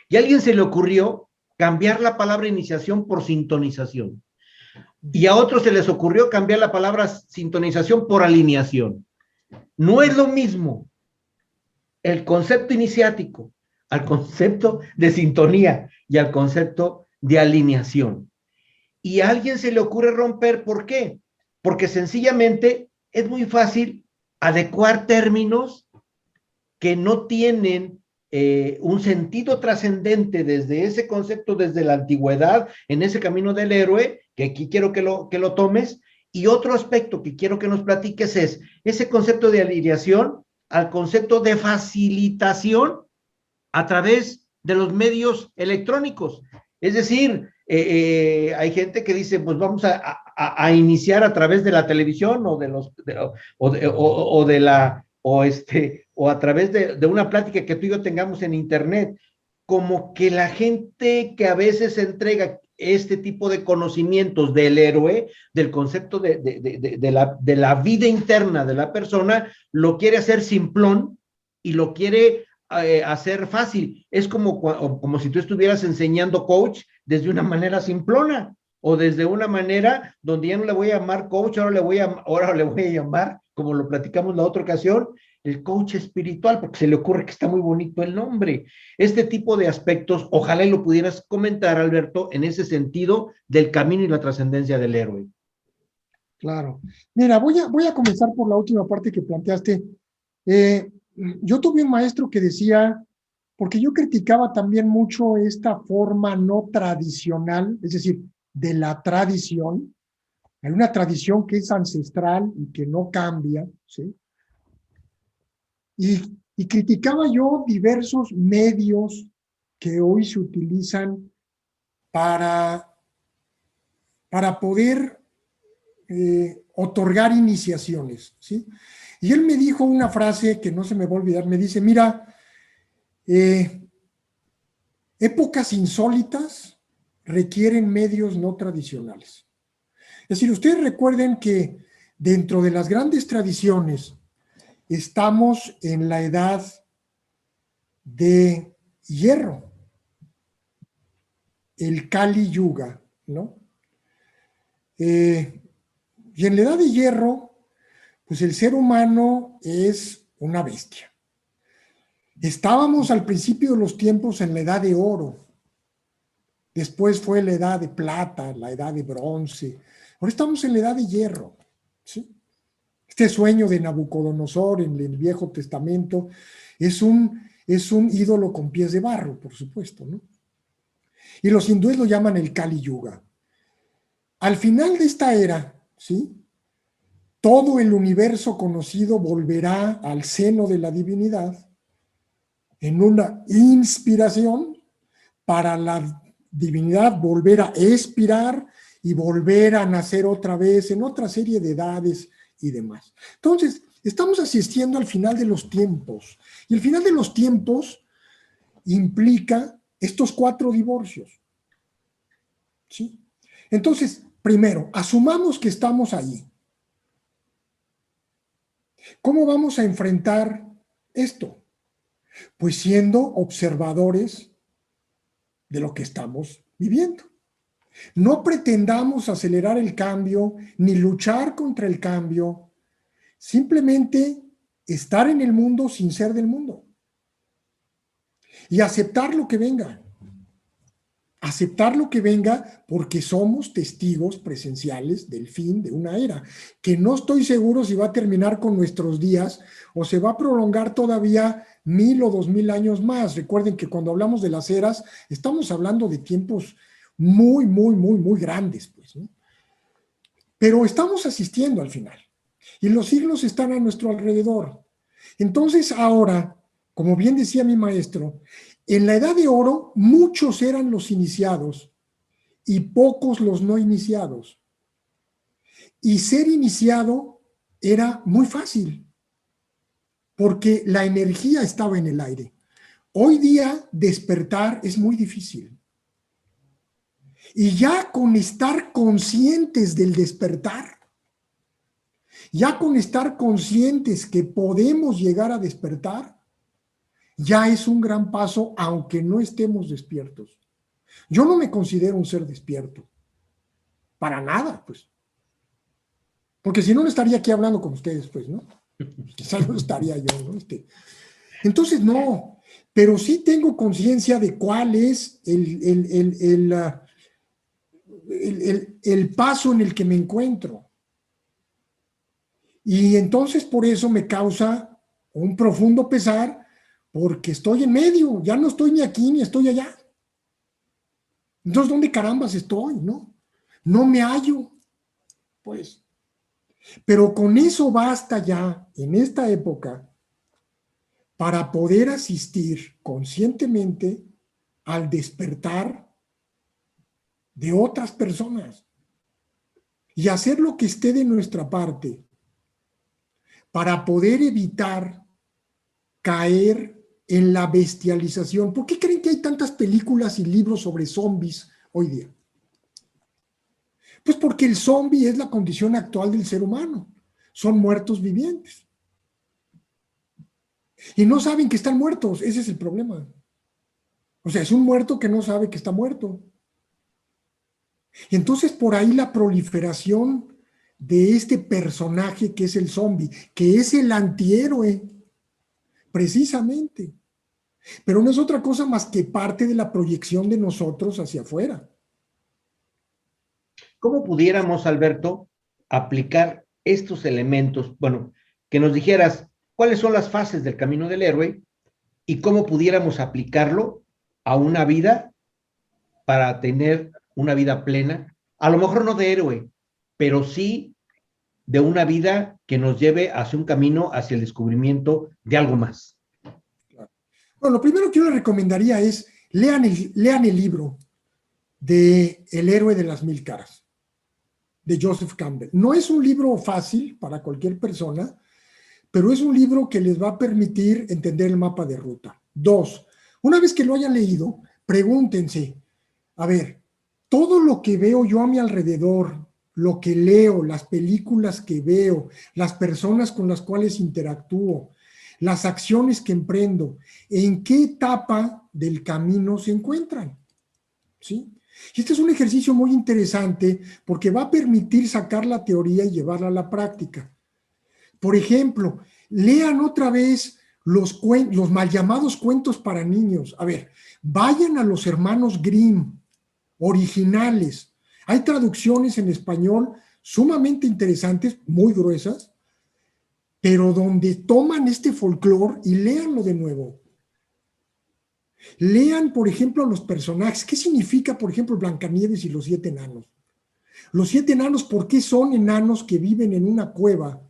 Y a alguien se le ocurrió cambiar la palabra iniciación por sintonización. Y a otros se les ocurrió cambiar la palabra sintonización por alineación. No es lo mismo el concepto iniciático al concepto de sintonía y al concepto de alineación. Y a alguien se le ocurre romper, ¿por qué? Porque sencillamente es muy fácil adecuar términos que no tienen un sentido trascendente desde ese concepto, desde la antigüedad, en ese camino del héroe, que aquí quiero que lo tomes, y otro aspecto que quiero que nos platiques es ese concepto de alineación al concepto de facilitación a través de los medios electrónicos. Es decir, hay gente que dice, pues vamos a iniciar a través de la televisión o de los o de la o a través de una plática que tú y yo tengamos en internet, como que la gente que a veces entrega este tipo de conocimientos del héroe, del concepto de la vida interna de la persona, lo quiere hacer simplón y lo quiere hacer fácil. Es como si tú estuvieras enseñando coach desde una manera simplona o desde una manera donde ya no le voy a llamar coach, ahora le voy a llamar, como lo platicamos la otra ocasión, el coach espiritual, porque se le ocurre que está muy bonito el nombre. Este tipo de aspectos, ojalá y lo pudieras comentar, Alberto, en ese sentido del camino y la trascendencia del héroe. Claro. Mira, voy a comenzar por la última parte que planteaste. Yo tuve un maestro que decía, porque yo criticaba también mucho esta forma no tradicional, es decir, de la tradición. Hay una tradición que es ancestral y que no cambia, ¿sí? Y criticaba yo diversos medios que hoy se utilizan para poder otorgar iniciaciones, ¿sí? Y él me dijo una frase que no se me va a olvidar, me dice, mira, épocas insólitas requieren medios no tradicionales. Es decir, ustedes recuerden que dentro de las grandes tradiciones estamos en la edad de hierro, el Kali Yuga, ¿no? Y en la edad de hierro, pues el ser humano es una bestia. Estábamos al principio de los tiempos en la edad de oro, después fue la edad de plata, la edad de bronce, ahora estamos en la edad de hierro, ¿sí? Este sueño de Nabucodonosor en el Viejo Testamento es un ídolo con pies de barro, por supuesto, ¿no? Y los hindúes lo llaman el Kali Yuga. Al final de esta era, ¿sí?, todo el universo conocido volverá al seno de la divinidad en una inspiración para la divinidad volver a expirar y volver a nacer otra vez en otra serie de edades y demás. Entonces, estamos asistiendo al final de los tiempos. Y el final de los tiempos implica estos 4 divorcios, ¿sí? Entonces, primero, asumamos que estamos ahí. ¿Cómo vamos a enfrentar esto? Pues siendo observadores de lo que estamos viviendo. No pretendamos acelerar el cambio ni luchar contra el cambio, simplemente estar en el mundo sin ser del mundo y aceptar lo que venga. Aceptar lo que venga porque somos testigos presenciales del fin de una era, que no estoy seguro si va a terminar con nuestros días o se va a prolongar todavía 1000 o 2000 años más. Recuerden que cuando hablamos de las eras, estamos hablando de tiempos muy grandes, pues, ¿no? Pero estamos asistiendo al final y los siglos están a nuestro alrededor. Entonces ahora, como bien decía mi maestro, en la Edad de Oro muchos eran los iniciados y pocos los no iniciados. Y ser iniciado era muy fácil porque la energía estaba en el aire. Hoy día despertar es muy difícil. Y ya con estar conscientes del despertar, ya con estar conscientes que podemos llegar a despertar, ya es un gran paso, aunque no estemos despiertos. Yo no me considero un ser despierto, para nada, pues. Porque si no, no estaría aquí hablando con ustedes, pues, ¿no? Quizás no estaría yo, ¿no? Entonces, no, pero sí tengo conciencia de cuál es el paso en el que me encuentro. Y entonces por eso me causa un profundo pesar, porque estoy en medio, ya no estoy ni aquí ni estoy allá. Entonces, ¿dónde carambas estoy? No, no me hallo, pues. Pero con eso basta ya en esta época para poder asistir conscientemente al despertar de otras personas y hacer lo que esté de nuestra parte para poder evitar caer en la bestialización. ¿Por qué creen que hay tantas películas y libros sobre zombies hoy día? Pues porque el zombie es la condición actual del ser humano. Son muertos vivientes. Y no saben que están muertos. Ese es el problema. O sea, es un muerto que no sabe que está muerto. Y entonces por ahí la proliferación de este personaje que es el zombie, que es el antihéroe, precisamente. Pero no es otra cosa más que parte de la proyección de nosotros hacia afuera. ¿Cómo pudiéramos, Alberto, aplicar estos elementos? Bueno, que nos dijeras cuáles son las fases del camino del héroe y cómo pudiéramos aplicarlo a una vida para tener una vida plena, a lo mejor no de héroe, pero sí de una vida que nos lleve hacia un camino, hacia el descubrimiento de algo más. Bueno, lo primero que yo les recomendaría es lean el libro de El héroe de las mil caras, de Joseph Campbell. No es un libro fácil para cualquier persona, pero es un libro que les va a permitir entender el mapa de ruta. 2, una vez que lo hayan leído, pregúntense, a ver, todo lo que veo yo a mi alrededor, lo que leo, las películas que veo, las personas con las cuales interactúo, las acciones que emprendo, ¿en qué etapa del camino se encuentran? ¿Sí? Y este es un ejercicio muy interesante porque va a permitir sacar la teoría y llevarla a la práctica. Por ejemplo, lean otra vez los mal llamados cuentos para niños. A ver, vayan a los hermanos Grimm, originales. Hay traducciones en español sumamente interesantes, muy gruesas, pero donde toman este folclore y léanlo de nuevo. Lean, por ejemplo, los personajes. ¿Qué significa, por ejemplo, Blancanieves y los 7 enanos? Los 7 enanos, ¿por qué son enanos que viven en una cueva?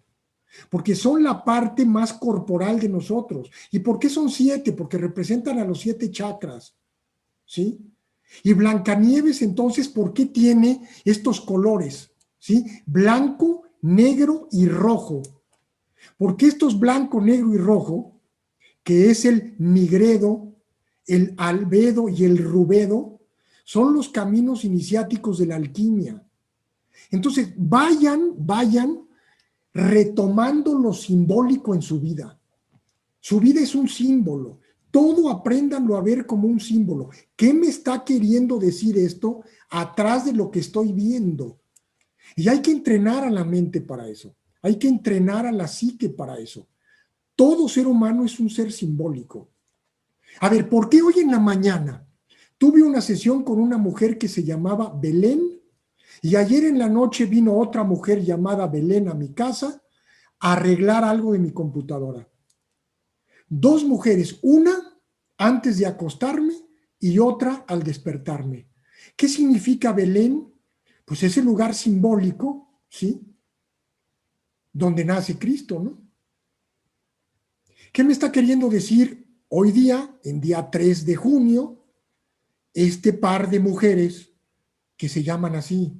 Porque son la parte más corporal de nosotros. ¿Y por qué son 7? Porque representan a los 7 chakras, ¿sí? Y Blancanieves, entonces, ¿por qué tiene estos colores? ¿Sí? Blanco, negro y rojo. Porque estos blanco, negro y rojo, que es el nigredo, el albedo y el rubedo, son los caminos iniciáticos de la alquimia. Entonces, vayan retomando lo simbólico en su vida. Su vida es un símbolo. Todo apréndanlo a ver como un símbolo. ¿Qué me está queriendo decir esto atrás de lo que estoy viendo? Y hay que entrenar a la mente para eso. Hay que entrenar a la psique para eso. Todo ser humano es un ser simbólico. A ver, ¿por qué hoy en la mañana tuve una sesión con una mujer que se llamaba Belén y ayer en la noche vino otra mujer llamada Belén a mi casa a arreglar algo de mi computadora? Dos mujeres, una antes de acostarme y otra al despertarme. ¿Qué significa Belén? Pues es el lugar simbólico, ¿sí? Donde nace Cristo, ¿no? ¿Qué me está queriendo decir hoy día, en día 3 de junio, este par de mujeres que se llaman así?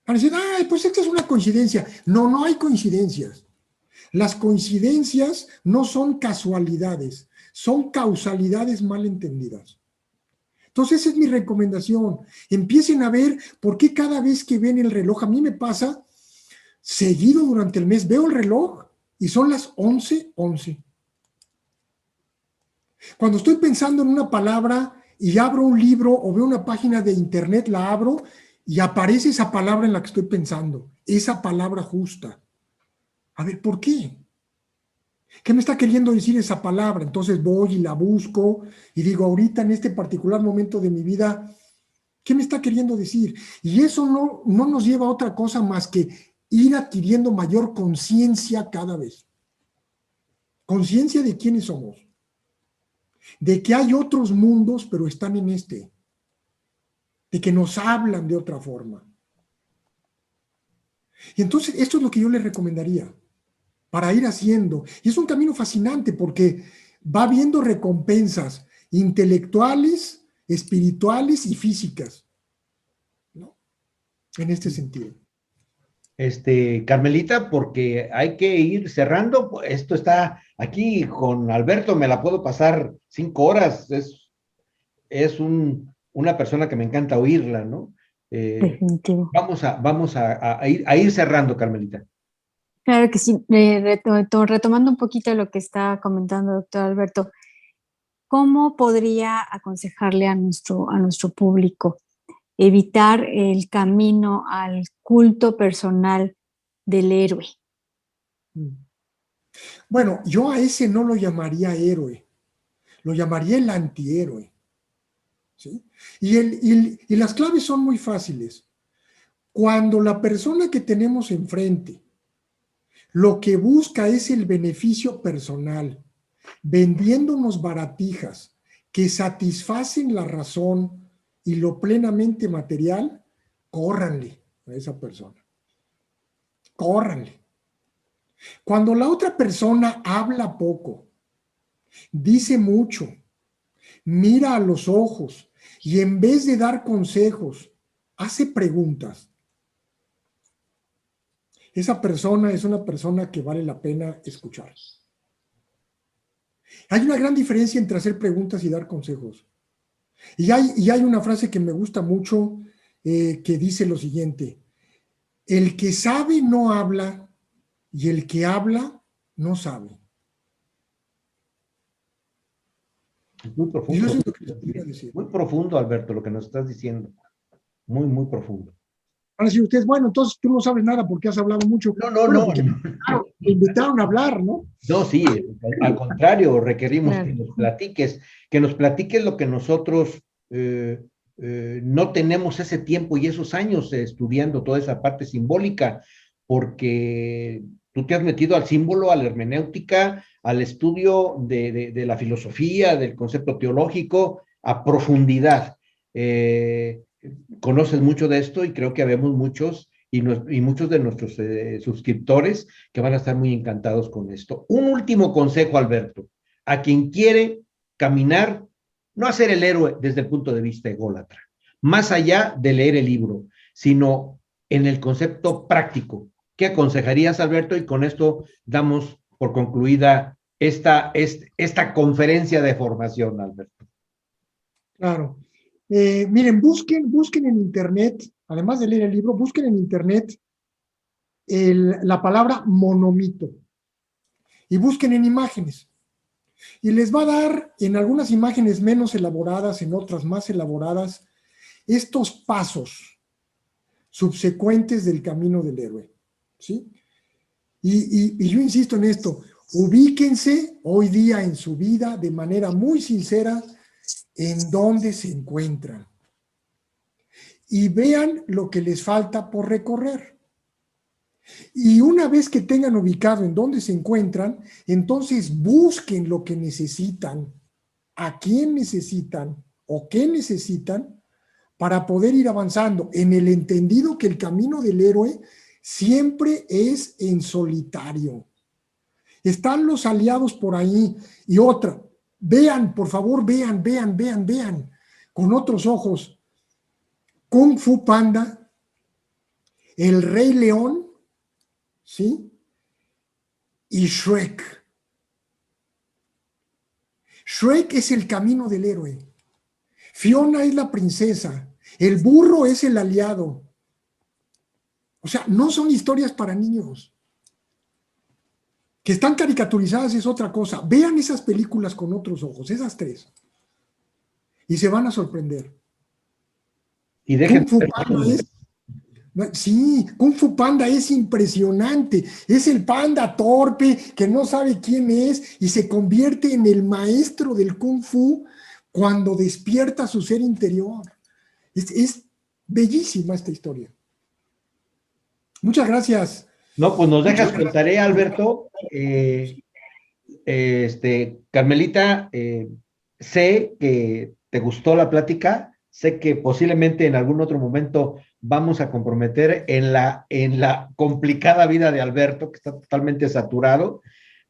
Van a decir, ay, pues esta es una coincidencia. No, no hay coincidencias. Las coincidencias no son casualidades, son causalidades mal entendidas. Entonces, esa es mi recomendación. Empiecen a ver por qué cada vez que ven el reloj, a mí me pasa seguido durante el mes, veo el reloj y son las 11:11. Cuando estoy pensando en una palabra y abro un libro o veo una página de internet, la abro y aparece esa palabra en la que estoy pensando, esa palabra justa. A ver, ¿por qué? ¿Qué me está queriendo decir esa palabra? Entonces voy y la busco y digo, ahorita en este particular momento de mi vida, ¿qué me está queriendo decir? Y eso no nos lleva a otra cosa más que ir adquiriendo mayor conciencia cada vez. Conciencia de quiénes somos. De que hay otros mundos, pero están en este. De que nos hablan de otra forma. Y entonces esto es lo que yo les recomendaría para ir haciendo. Y es un camino fascinante porque va habiendo recompensas intelectuales, espirituales y físicas, ¿no? En este sentido. Carmelita, porque hay que ir cerrando. Esto está aquí con Alberto, me la puedo pasar 5 horas. Es una persona que me encanta oírla, ¿no? Definitivo. Vamos a ir cerrando, Carmelita. Claro que sí. Retomando un poquito lo que está comentando el doctor Alberto, ¿cómo podría aconsejarle a nuestro público evitar el camino al culto personal del héroe? Bueno, yo a ese no lo llamaría héroe, lo llamaría el antihéroe, ¿sí? Y las claves son muy fáciles. Cuando la persona que tenemos enfrente lo que busca es el beneficio personal, vendiéndonos baratijas que satisfacen la razón y lo plenamente material, córranle a esa persona. Córranle. Cuando la otra persona habla poco, dice mucho, mira a los ojos y en vez de dar consejos, hace preguntas, esa persona es una persona que vale la pena escuchar. Hay una gran diferencia entre hacer preguntas y dar consejos. Y hay una frase que me gusta mucho que dice lo siguiente: el que sabe no habla y el que habla no sabe. Muy Y profundo. eso es lo que les quería decir. Muy profundo, Alberto, lo que nos estás diciendo. Muy, muy profundo. Van a decir ustedes, bueno, entonces tú no sabes nada porque has hablado mucho. No, Bueno, no, porque no. claro, te invitaron a hablar, ¿no? No, sí, al contrario, requerimos Claro. que nos platiques lo que nosotros no tenemos ese tiempo y esos años estudiando toda esa parte simbólica, porque tú te has metido al símbolo, a la hermenéutica, al estudio de la filosofía, del concepto teológico, a profundidad. Conoces mucho de esto y creo que habemos muchos y muchos de nuestros suscriptores que van a estar muy encantados con esto. Un último consejo, Alberto, a quien quiere caminar, no a ser el héroe desde el punto de vista ególatra, más allá de leer el libro, sino en el concepto práctico. ¿Qué aconsejarías, Alberto? Y con esto damos por concluida esta conferencia de formación, Alberto. Claro. Miren, busquen en internet, además de leer el libro, busquen en internet la palabra monomito. y busquen en imágenes. Y les va a dar, en algunas imágenes menos elaboradas, en otras más elaboradas, estos pasos subsecuentes del camino del héroe, ¿sí? Y yo insisto en esto, ubíquense hoy día en su vida de manera muy sincera en dónde se encuentran y vean lo que les falta por recorrer. Y una vez que tengan ubicado en dónde se encuentran, entonces busquen lo que necesitan, a quién necesitan o qué necesitan para poder ir avanzando en el entendido que el camino del héroe siempre es en solitario. Están los aliados por ahí. Y otra, vean, por favor, vean con otros ojos Kung Fu Panda, El Rey León, ¿sí? Y Shrek. Shrek es el camino del héroe. Fiona es la princesa. El burro es el aliado. O sea, no son historias para niños. Que están caricaturizadas es otra cosa. Vean esas películas con otros ojos, esas tres. Y se van a sorprender. Y dejen Kung Fu Panda es... Sí, Kung Fu Panda es impresionante. Es el panda torpe que no sabe quién es y se convierte en el maestro del Kung Fu cuando despierta su ser interior. Es bellísima esta historia. Muchas gracias. No, pues nos dejas con tarea, Alberto. Carmelita, sé que te gustó la plática, sé que posiblemente en algún otro momento vamos a comprometer en la complicada vida de Alberto, que está totalmente saturado,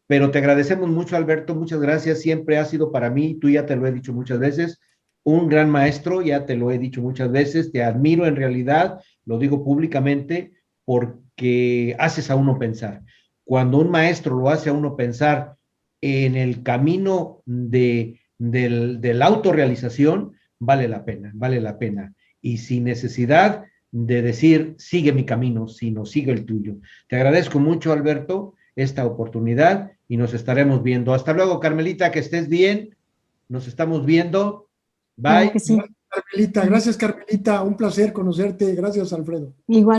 pero te agradecemos mucho, Alberto, muchas gracias, siempre ha sido para mí, tú ya te lo he dicho muchas veces, un gran maestro, ya te lo he dicho muchas veces, te admiro en realidad, lo digo públicamente, porque haces a uno pensar. Cuando un maestro lo hace a uno pensar en el camino de la autorrealización, vale la pena, vale la pena. Y sin necesidad de decir, sigue mi camino, sino sigue el tuyo. Te agradezco mucho, Alberto, esta oportunidad y nos estaremos viendo. Hasta luego, Carmelita, que estés bien. Nos estamos viendo. Bye. Claro que sí. Carmelita, gracias, Carmelita. Un placer conocerte. Gracias, Alfredo. Igual.